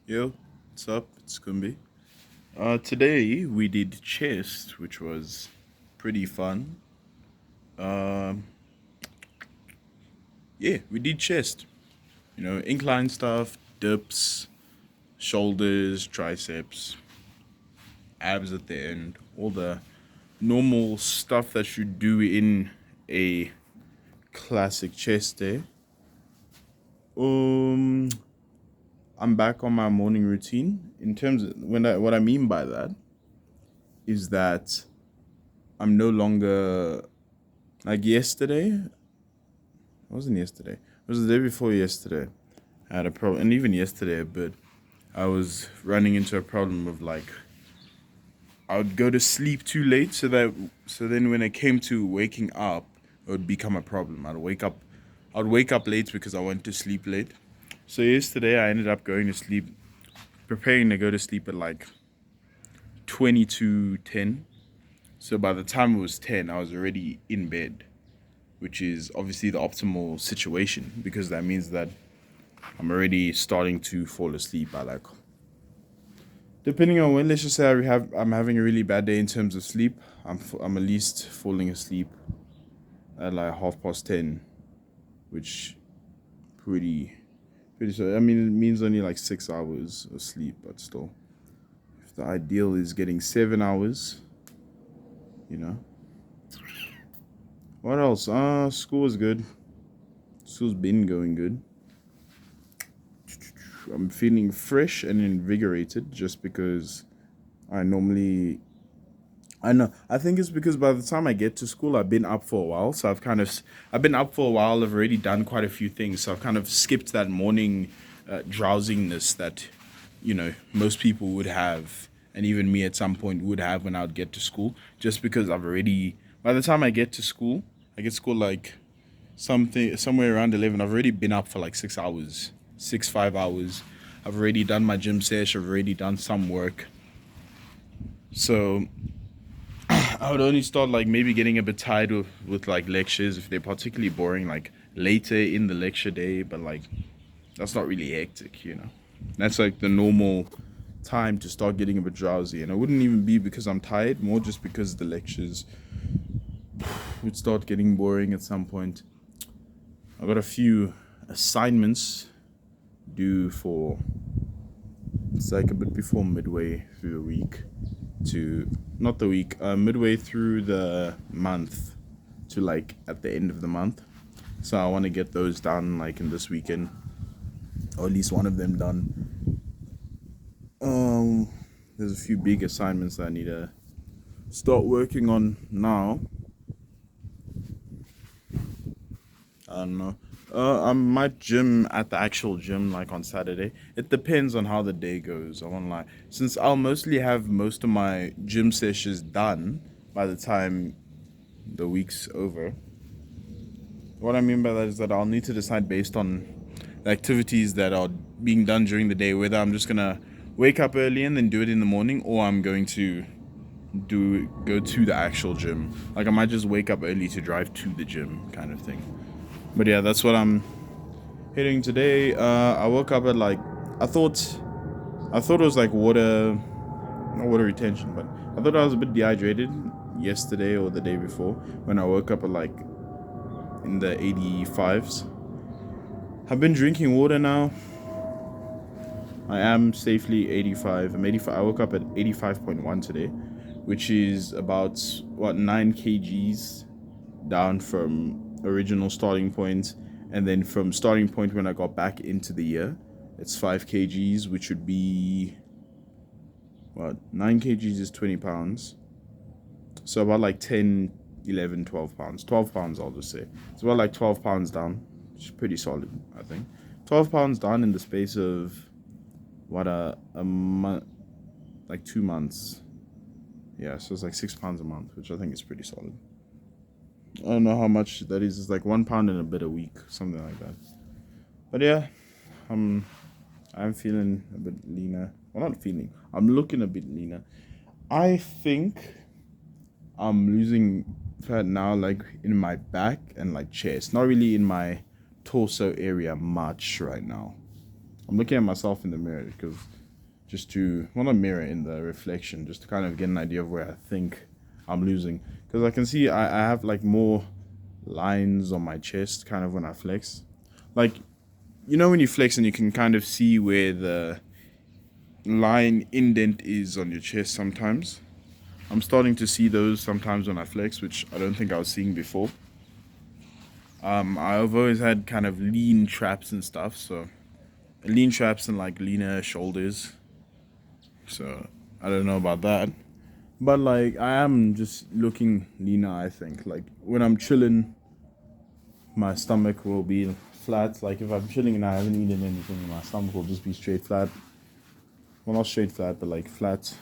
Yo, what's up? It's Kumbi. Today we did chest, which was pretty fun. Um, yeah, we did chest. Incline stuff, dips, shoulders, triceps, abs at the end, all the normal stuff that you do in a classic chest day. Um, I'm back on my morning routine. In terms of what I mean by that is that I'm no longer like yesterday. It wasn't yesterday. It was the day before yesterday. I had a problem, and even yesterday, but I was running into a problem of like I would go to sleep too late, so then when it came to waking up, it would become a problem. I'd wake up late because I went to sleep late. So yesterday I ended up going to sleep, preparing to go to sleep at like 22:10. So by the time it was 10, I was already in bed, which is obviously the optimal situation because that means that I'm already starting to fall asleep by like, depending on when, let's just say I'm having a really bad day in terms of sleep. I'm at least falling asleep at like 10:30, which pretty pretty so. I mean, it means only like 6 hours of sleep, but still, if the ideal is getting 7 hours, you know. What else? School is good. School's been going good. I'm feeling fresh and invigorated just because I normally I know. I think it's because by the time I get to school, I've been up for a while. So I've been up for a while. I've already done quite a few things. So I've kind of skipped that morning drowsiness that, most people would have, and even me at some point would have when I would get to school. Just because by the time I get to school, I get to school like somewhere around 11. I've already been up for like 6 hours, 5 hours. I've already done my gym session. I've already done some work. So I would only start like maybe getting a bit tired with like lectures if they're particularly boring, like later in the lecture day, but like that's not really hectic. That's like the normal time to start getting a bit drowsy. And it wouldn't even be because I'm tired, more just because the lectures would start getting boring at some point. I got a few assignments due for it's like a bit before midway through the week to not the week, midway through the month to like at the end of the month. So I want to get those done like in this weekend, or at least one of them done. Um, there's a few big assignments that I need to start working on now. I don't know. I might gym at the actual gym like on Saturday. It depends on how the day goes. I won't lie. Since I'll mostly have most of my gym sessions done by the time the week's over. What I mean by that is that I'll need to decide based on the activities that are being done during the day, whether I'm just gonna wake up early and then do it in the morning, or I'm going to do go to the actual gym. Like I might just wake up early to drive to the gym, kind of thing. But yeah, that's what I'm hitting today. I woke up at like I thought I thought it was like water, not water retention, but I thought I was a bit dehydrated yesterday or the day before when I woke up at like in the 85s. I've been drinking water now. I am safely 85. I'm 85. I woke up at 85.1 today, which is about what 9 kgs down from original starting point, and then from starting point when I got back into the year, it's 5 kgs, which would be what 9 kgs is 20 pounds. So about like 10, 11, 12 pounds. 12 pounds, I'll just say. It's about like 12 pounds down, which is pretty solid, I think. 12 pounds down in the space of what a month, like 2 months. Yeah, so it's like 6 pounds a month, which I think is pretty solid. I don't know how much that is. It's like 1 pound and a bit a week, something like that. But yeah, I'm I'm feeling a bit leaner. Well, not feeling. I'm looking a bit leaner. I think I'm losing fat now, like in my back and like chest. Not really in my torso area much right now. I'm looking at myself in the mirror because just to, well, not mirror, in the reflection, just to kind of get an idea of where I think I'm losing. Because I can see I have like more lines on my chest kind of when I flex. Like, you know, when you flex and you can kind of see where the line indent is on your chest sometimes. I'm starting to see those sometimes when I flex, which I don't think I was seeing before. I've always had kind of lean traps and stuff, so lean traps and like leaner shoulders. So I don't know about that. But like I am just looking leaner, I think. Like when I'm chilling, my stomach will be flat. Like if I'm chilling and I haven't eaten anything, my stomach will just be straight flat. Well, not straight flat, but like flat.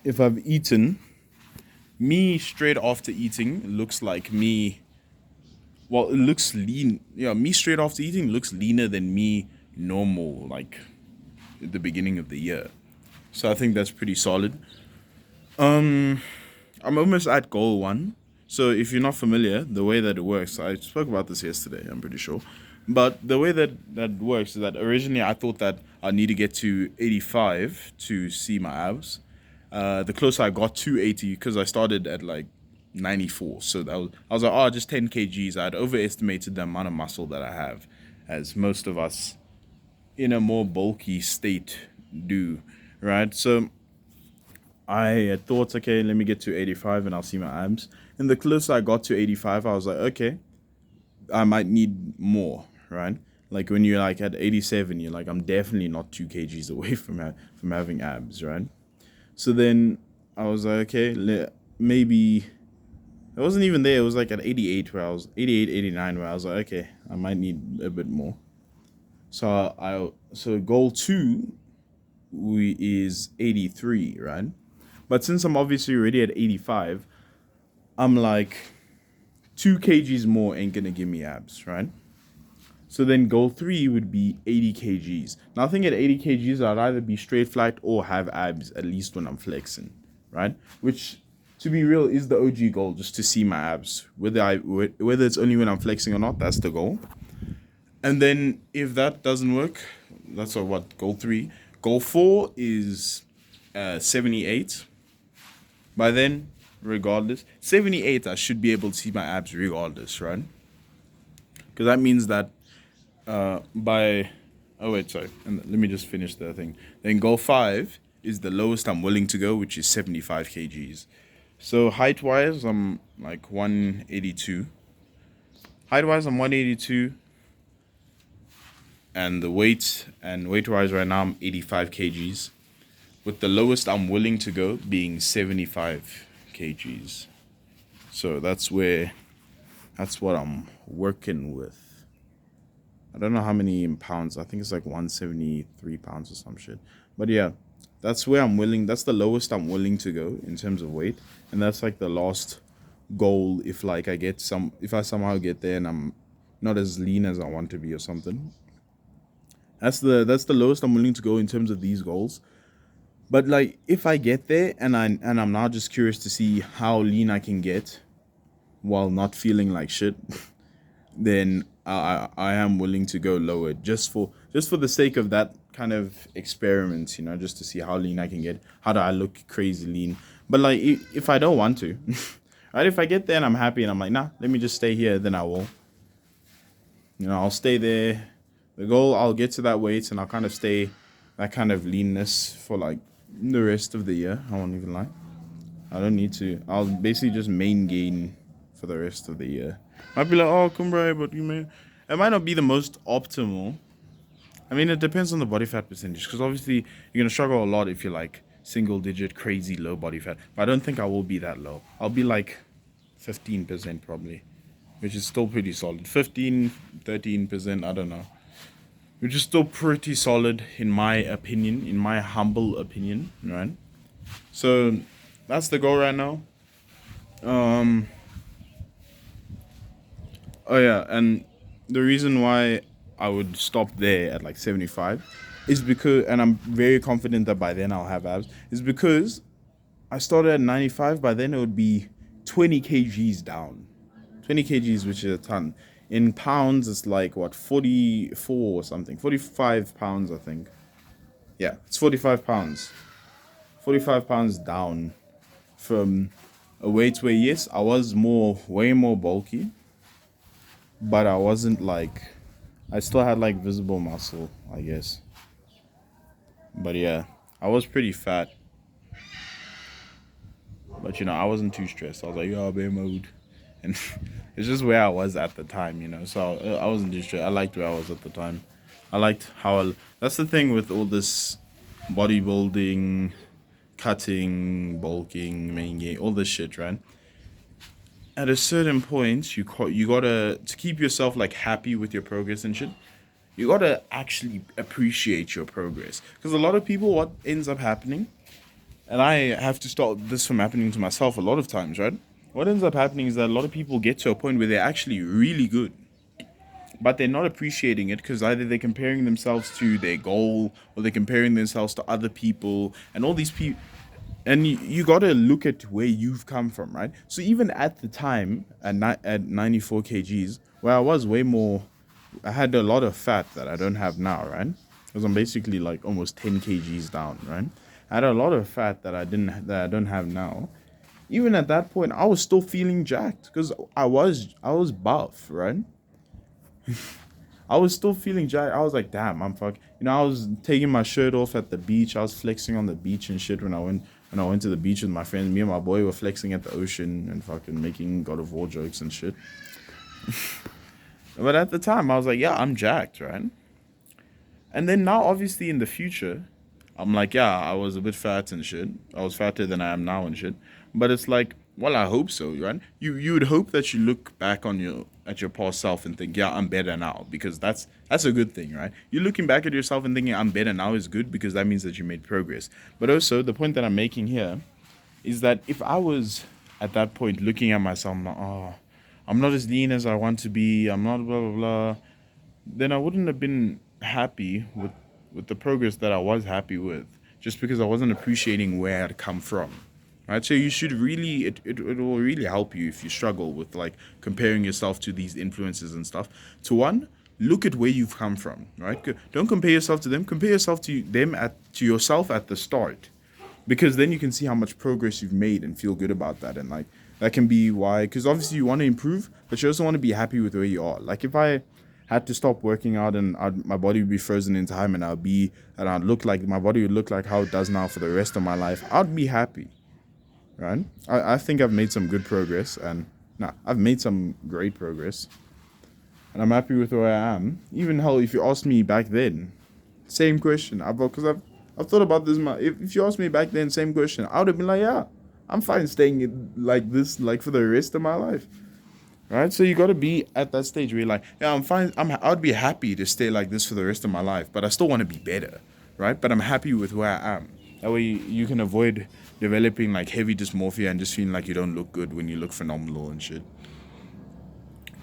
If I've eaten, me straight after eating looks like me. Well, it looks lean. Yeah, me straight after eating looks leaner than me normal, like at the beginning of the year. So I think that's pretty solid. I'm almost at goal one. So if you're not familiar, the way that it works, I spoke about this yesterday, I'm pretty sure. But the way that works is that originally I thought that I need to get to 85 to see my abs. The closer I got to 80, because I started at like 94. So I was like, oh, just 10 kgs. I'd overestimated the amount of muscle that I have, as most of us in a more bulky state do, right? So I had thought, okay, let me get to 85 and I'll see my abs. And the closer I got to 85, I was like, okay, I might need more, right? Like when you're like at 87, you're like, I'm definitely not 2 kgs away from having abs, right? So then I was like, okay, maybe it wasn't even there. It was like at 88 where I was 88, 89 where I was like, okay, I might need a bit more. So goal two is 83, right? But since I'm obviously already at 85, I'm like 2 kgs more ain't gonna give me abs, right? So then goal three would be 80 kgs. Now I think at 80 kgs I'd either be straight flat or have abs at least when I'm flexing, right? Which, to be real, is the OG goal, just to see my abs. Whether it's only when I'm flexing or not, that's the goal. And then if that doesn't work, that's what goal three. Goal four is 78. By then, regardless, 78, I should be able to see my abs regardless, right? Because that means that by... Oh, wait, sorry. And let me just finish the thing. Then goal five is the lowest I'm willing to go, which is 75 kgs. So height-wise, I'm like 182. Height-wise, I'm 182. And weight-wise right now, I'm 85 kgs. With the lowest I'm willing to go being 75 kgs. So that's what I'm working with. I don't know how many in pounds. I think it's like 173 pounds or some shit. But yeah, that's the lowest I'm willing to go in terms of weight. And that's like the last goal if I somehow get there and I'm not as lean as I want to be or something. That's the lowest I'm willing to go in terms of these goals. But like if I get there and I'm now just curious to see how lean I can get while not feeling like shit, then I am willing to go lower just for the sake of that kind of experiment, just to see how lean I can get. How do I look crazy lean? But like if I don't want to, right? If I get there and I'm happy and I'm like, nah, let me just stay here, then I will. I'll stay there. The goal, I'll get to that weight and I'll kind of stay that kind of leanness for like the rest of the year. I won't even lie. I don't need to. I'll basically just main gain for the rest of the year. Might be like, oh, Kumbra, but it might not be the most optimal. I mean, it depends on the body fat percentage, because obviously you're gonna struggle a lot if you're like single digit, crazy low body fat. But I don't think I will be that low. I'll be like 15% probably, which is still pretty solid. 15, 13%, I don't know. Which is still pretty solid in my opinion, in my humble opinion, right? So that's the goal right now. Oh yeah, and the reason why I would stop there at like 75 is because, and I'm very confident that by then I'll have abs, is because I started at 95. By then it would be 20 kgs down. 20 kgs, which is a ton. In pounds, it's like what, 44 or something, 45 pounds, I think. Yeah, it's 45 pounds. 45 pounds down from a weight where, yes, I was way more bulky, but I wasn't like, I still had like visible muscle, I guess. But yeah, I was pretty fat, but I wasn't too stressed. I was like, yo, bear mode. And it's just where I was at the time. So I wasn't too stressed. I liked where I was at the time. I liked that's the thing with all this bodybuilding, cutting, bulking, main gain, all this shit, right? At a certain point, you gotta, to keep yourself like happy with your progress and shit. You gotta actually appreciate your progress, because a lot of people, what ends up happening, and I have to stop this from happening to myself a lot of times, right? What ends up happening is that a lot of people get to a point where they're actually really good, but they're not appreciating it because either they're comparing themselves to their goal, or they're comparing themselves to other people, and all these people. And you got to look at where you've come from, right? So even at the time, at 94 kgs, where I was way more, I had a lot of fat that I don't have now, right? Because I'm basically like almost 10 kgs down, right? I had a lot of fat that I don't have now. Even at that point, I was still feeling jacked because I was buff, right? I was still feeling jacked. I was like, damn, I'm fuck. I was taking my shirt off at the beach. I was flexing on the beach and shit when I went to the beach with my friends. Me and my boy were flexing at the ocean and fucking making God of War jokes and shit. But at the time, I was like, yeah, I'm jacked, right? And then now, obviously, in the future, I'm like, yeah, I was a bit fat and shit. I was fatter than I am now and shit. But it's like, well, I hope so, right? You would hope that you look back on your past self and think, yeah, I'm better now, because that's a good thing, right? You looking back at yourself and thinking I'm better now is good, because that means that you made progress. But also, the point that I'm making here is that if I was at that point looking at myself, I'm like, oh, I'm not as lean as I want to be, I'm not blah blah blah, then I wouldn't have been happy with the progress that I was happy with, just because I wasn't appreciating where I'd come from. Right? So you should really, it will really help you if you struggle with like comparing yourself to these influences and stuff. To one, look at where you've come from, right? Don't compare yourself to them. Compare yourself to them to yourself at the start, because then you can see how much progress you've made and feel good about that. And like, that can be why, because obviously you want to improve, but you also want to be happy with where you are. Like, if I had to stop working out and my body would be frozen in time, and I'd look like, my body would look like how it does now for the rest of my life, I'd be happy, right? I think I've made some good progress, and I've made some great progress, and I'm happy with where I am. Even hell, if you asked me back then, same question. I've thought about this. If you asked me back then, same question, I would have been like, yeah, I'm fine staying like this, like for the rest of my life, right? So you got to be at that stage where you're like, yeah, I'm fine. I'd be happy to stay like this for the rest of my life, but I still want to be better, right? But I'm happy with where I am. That way you can avoid developing like heavy dysmorphia and just feeling like you don't look good when you look phenomenal and shit.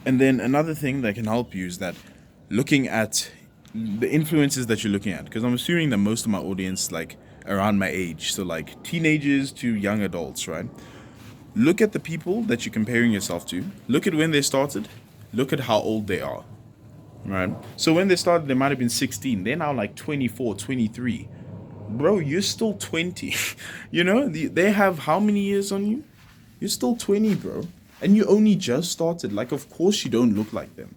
And then another thing that can help you is that looking at the influences that you're looking at, because I'm assuming that most of my audience, like around my age, so like teenagers to young adults, right? Look at the people that you're comparing yourself to. Look at when they started. Look at how old they are, right? So when they started, they might have been 16. They're now like 24, 23. Bro, you're still 20. They have how many years on you? You're still 20, bro. And you only just started. Like, of course you don't look like them,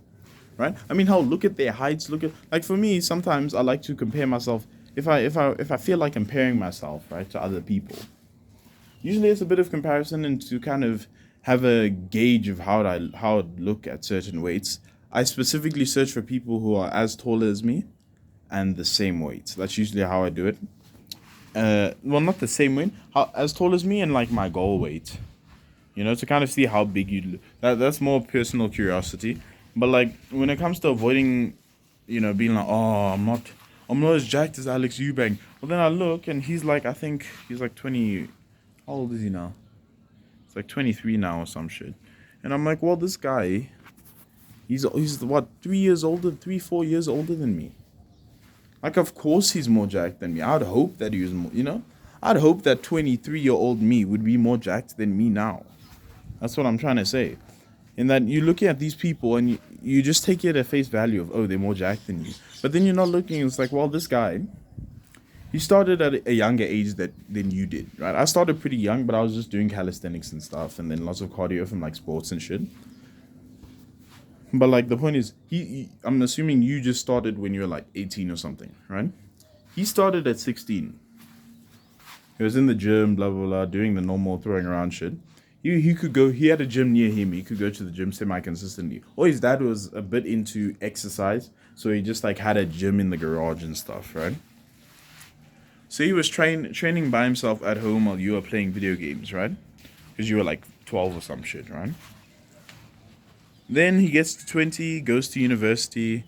right? I mean, how, look at their heights. Look at, like, for me, sometimes I like to compare myself. If I feel like comparing myself, right, to other people, usually it's a bit of comparison, and to kind of have a gauge of how I'd look at certain weights. I specifically search for people who are as tall as me and the same weight. That's usually how I do it. Well, not the same weight, as tall as me and like my goal weight. To kind of see how big you look. That's more personal curiosity. But like, when it comes to avoiding, being like, oh, I'm not as jacked as Alex Eubank. Well, then I look, and I think he's like 20. How old is he now? It's like 23 now or some shit. And I'm like, well, this guy, he's what, 3 years older, 4 years older than me. Like, of course he's more jacked than me. I'd hope that he was more, I'd hope that 23-year-old me would be more jacked than me now. That's what I'm trying to say. In that you're looking at these people, and you just take it at face value of, oh, they're more jacked than you. But then you're not looking. It's like, well, this guy, he started at a younger age than you did, right? I started pretty young, but I was just doing calisthenics and stuff, and then lots of cardio from like sports and shit. But like the point is, I'm assuming you just started when you were like 18 or something, right? He started at 16. He was in the gym, blah blah blah, doing the normal throwing around shit. He could go. He had a gym near him. He could go to the gym semi consistently. Or his dad was a bit into exercise, so he just like had a gym in the garage and stuff, right? So he was training by himself at home while you were playing video games, right? Because you were like 12 or some shit, right? Then he gets to 20, goes to university,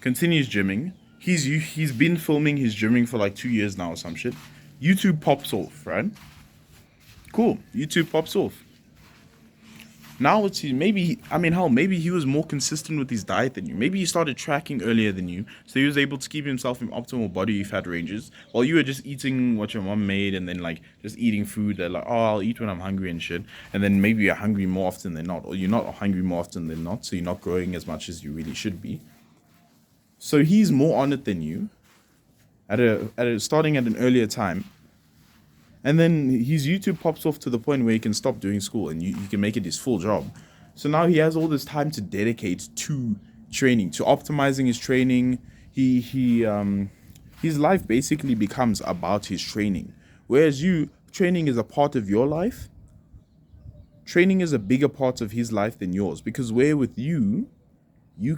continues gymming. He's been filming his gymming for like 2 years now or some shit. YouTube pops off, right? Cool. YouTube pops off. Now it's maybe I mean hell, maybe he was more consistent with his diet than you. Maybe he started tracking earlier than you, so he was able to keep himself in optimal body fat ranges while you were just eating what your mom made and then like just eating food that like, oh, I'll eat when I'm hungry and shit. And then maybe you're hungry more often than not, or you're not hungry more often than not, so you're not growing as much as you really should be. So he's more on it than you at a starting at an earlier time. And then his YouTube pops off to the point where he can stop doing school and you can make it his full job. So now he has all this time to dedicate to training, to optimizing his training. His life basically becomes about his training. Whereas training is a part of your life. Training is a bigger part of his life than yours. Because where with you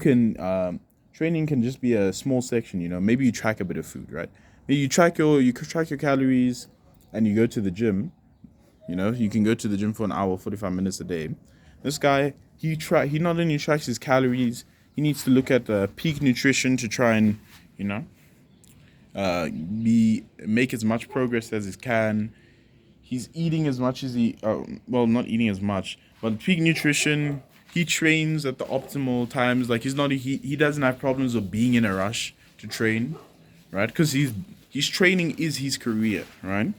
can training can just be a small section, Maybe you track a bit of food, right? Maybe you track your calories and you go to the gym, you can go to the gym for an hour, 45 minutes a day. This guy, he not only tracks his calories, he needs to look at peak nutrition to try and, make as much progress as he can. He's eating as much as not eating as much, but peak nutrition. He trains at the optimal times. Like he doesn't have problems of being in a rush to train, right? Because his training is his career, right?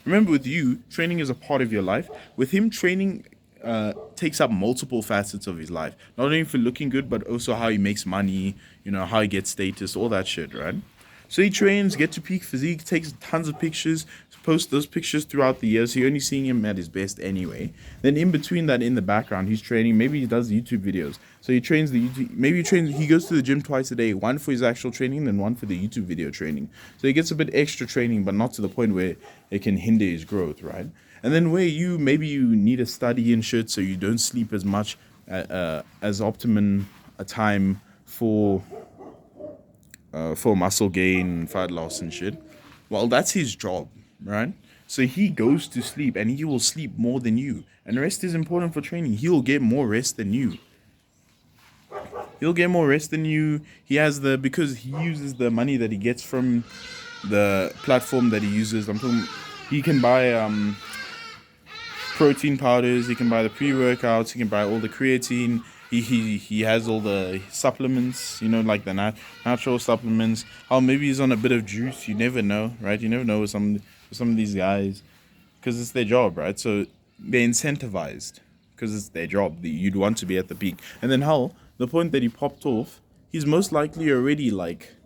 Remember, with you, training is a part of your life. With him, training takes up multiple facets of his life. Not only for looking good, but also how he makes money, how he gets status, all that shit, right? So he trains, gets to peak physique, takes tons of pictures, posts those pictures throughout the years. So you're only seeing him at his best anyway. Then in between that, in the background, he's training. Maybe he does YouTube videos. So he trains he goes to the gym twice a day, one for his actual training, then one for the YouTube video training. So he gets a bit extra training, but not to the point where it can hinder his growth, right? And then where maybe you need to study and shit, so you don't sleep as much as optimum a time for muscle gain, fat loss and shit. Well, that's his job, right? So he goes to sleep and he will sleep more than you. And rest is important for training. He'll get more rest than you. Because he uses the money that he gets from the platform that he uses. He can buy protein powders, he can buy the pre-workouts, he can buy all the creatine. He has all the supplements, like the natural supplements. Oh, maybe he's on a bit of juice. You never know, right? You never know with some of these guys, because it's their job, right? So they're incentivized because it's their job. You'd want to be at the peak. And then the point that he popped off, he's most likely already like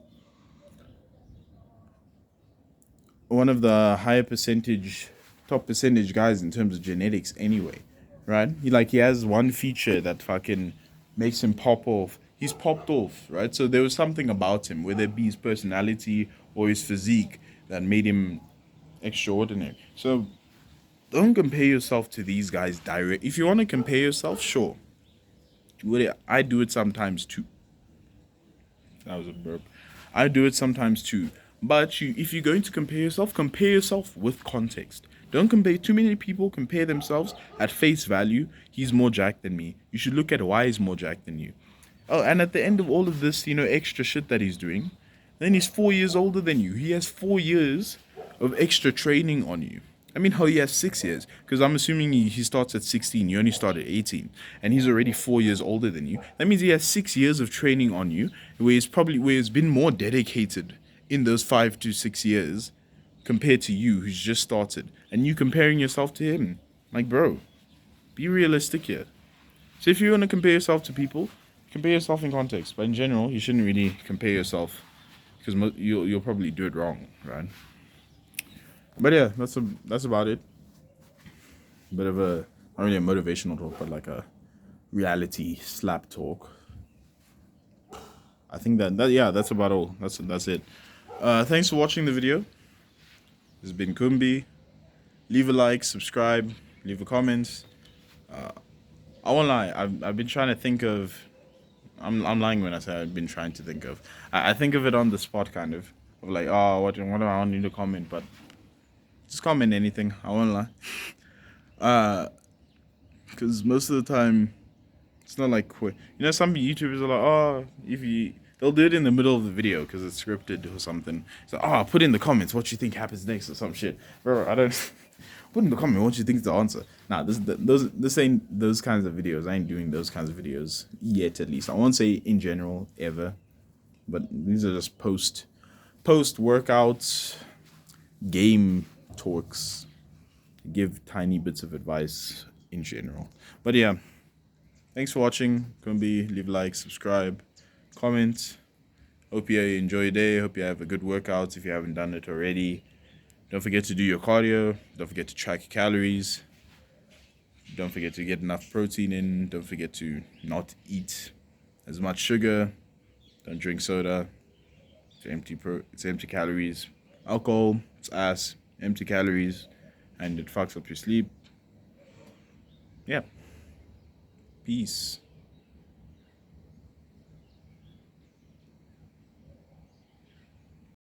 one of the top percentage guys in terms of genetics anyway. Right? He has one feature that fucking makes him pop off. He's popped off, right? So there was something about him, whether it be his personality or his physique, that made him extraordinary. So don't compare yourself to these guys direct. If you want to compare yourself, sure. I do it sometimes too. That was a burp. I do it sometimes too. But if you're going to compare yourself with context. Don't compare. Too many people compare themselves at face value. He's more jacked than me. You should look at why he's more jacked than you. Oh, and at the end of all of this, extra shit that he's doing, then he's 4 years older than you. He has 4 years of extra training on you. I mean, he has 6 years, because I'm assuming he starts at 16. You only start at 18, and he's already 4 years older than you. That means he has 6 years of training on you, where he's been more dedicated in those 5 to 6 years compared to you, who's just started, and you comparing yourself to him. Like, bro, be realistic here. So if you want to compare yourself to people, compare yourself in context. But in general, you shouldn't really compare yourself because you'll probably do it wrong, right? But yeah, that's about it. Bit of a not really a motivational talk, but like a reality slap talk. I think that yeah, that's about all. That's it. Thanks for watching the video. This has been Kumbi. Leave a like, subscribe, leave a comment. I won't lie. I've been trying to think of. I'm lying when I say I've been trying to think of. I think of it on the spot, kind of like, oh, what do I want you to comment? But just comment anything. I won't lie. Because most of the time, it's not like some YouTubers are like, oh, if you they'll do it in the middle of the video because it's scripted or something. So, oh, put in the comments what you think happens next or some shit, bro. I don't. Put in the comment what you think is the answer. Nah, this ain't those kinds of videos. I ain't doing those kinds of videos yet. At least I won't say in general ever, but these are just post workouts, game talks, give tiny bits of advice in general. But yeah, thanks for watching. Kumbi, leave a like, subscribe, comment. Hope you enjoy your day. Hope you have a good workout if you haven't done it already. Don't forget to do your cardio. Don't forget to track your calories. Don't forget to get enough protein in. Don't forget to not eat as much sugar. Don't drink soda. It's empty calories. Alcohol, it's ass. Empty calories, and it fucks up your sleep. Yeah. Peace.